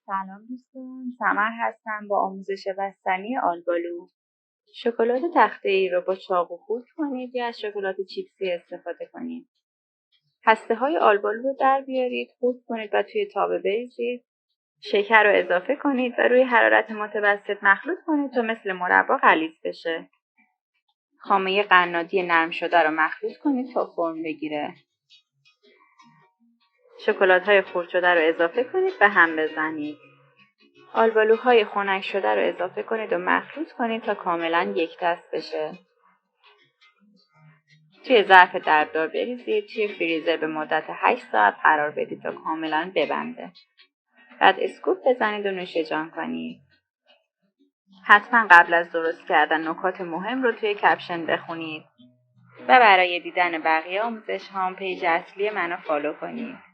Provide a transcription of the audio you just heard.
سلام دوستان، سمر هستم با آموزش بستنی آلبالو. شکلات تخته‌ای رو با چاقو خورد کنید یا از شکلات چیپسی استفاده کنید. هسته‌های آلبالو رو در بیارید، خورد کنید و توی تابه بریزید. شکر رو اضافه کنید و روی حرارت متوسط مخلوط کنید تا مثل مربا غلیظ بشه. خامه قنادی نرم شده رو مخلوط کنید تا فرم بگیره. شکلات‌های خرد شده رو اضافه کنید و هم بزنید. آلبالوهای خنک شده رو اضافه کنید و مخلوط کنید تا کاملا یک دست بشه. توی ظرف دردار بریزید، توی فریزر به مدت 8 ساعت قرار بدید تا کاملا ببنده. بعد اسکوپ بزنید و نوش جان کنید. حتما قبل از درست کردن نکات مهم رو توی کپشن بخونید و برای دیدن بقیه آموزش هام پیج اصلی منو فالو کنید.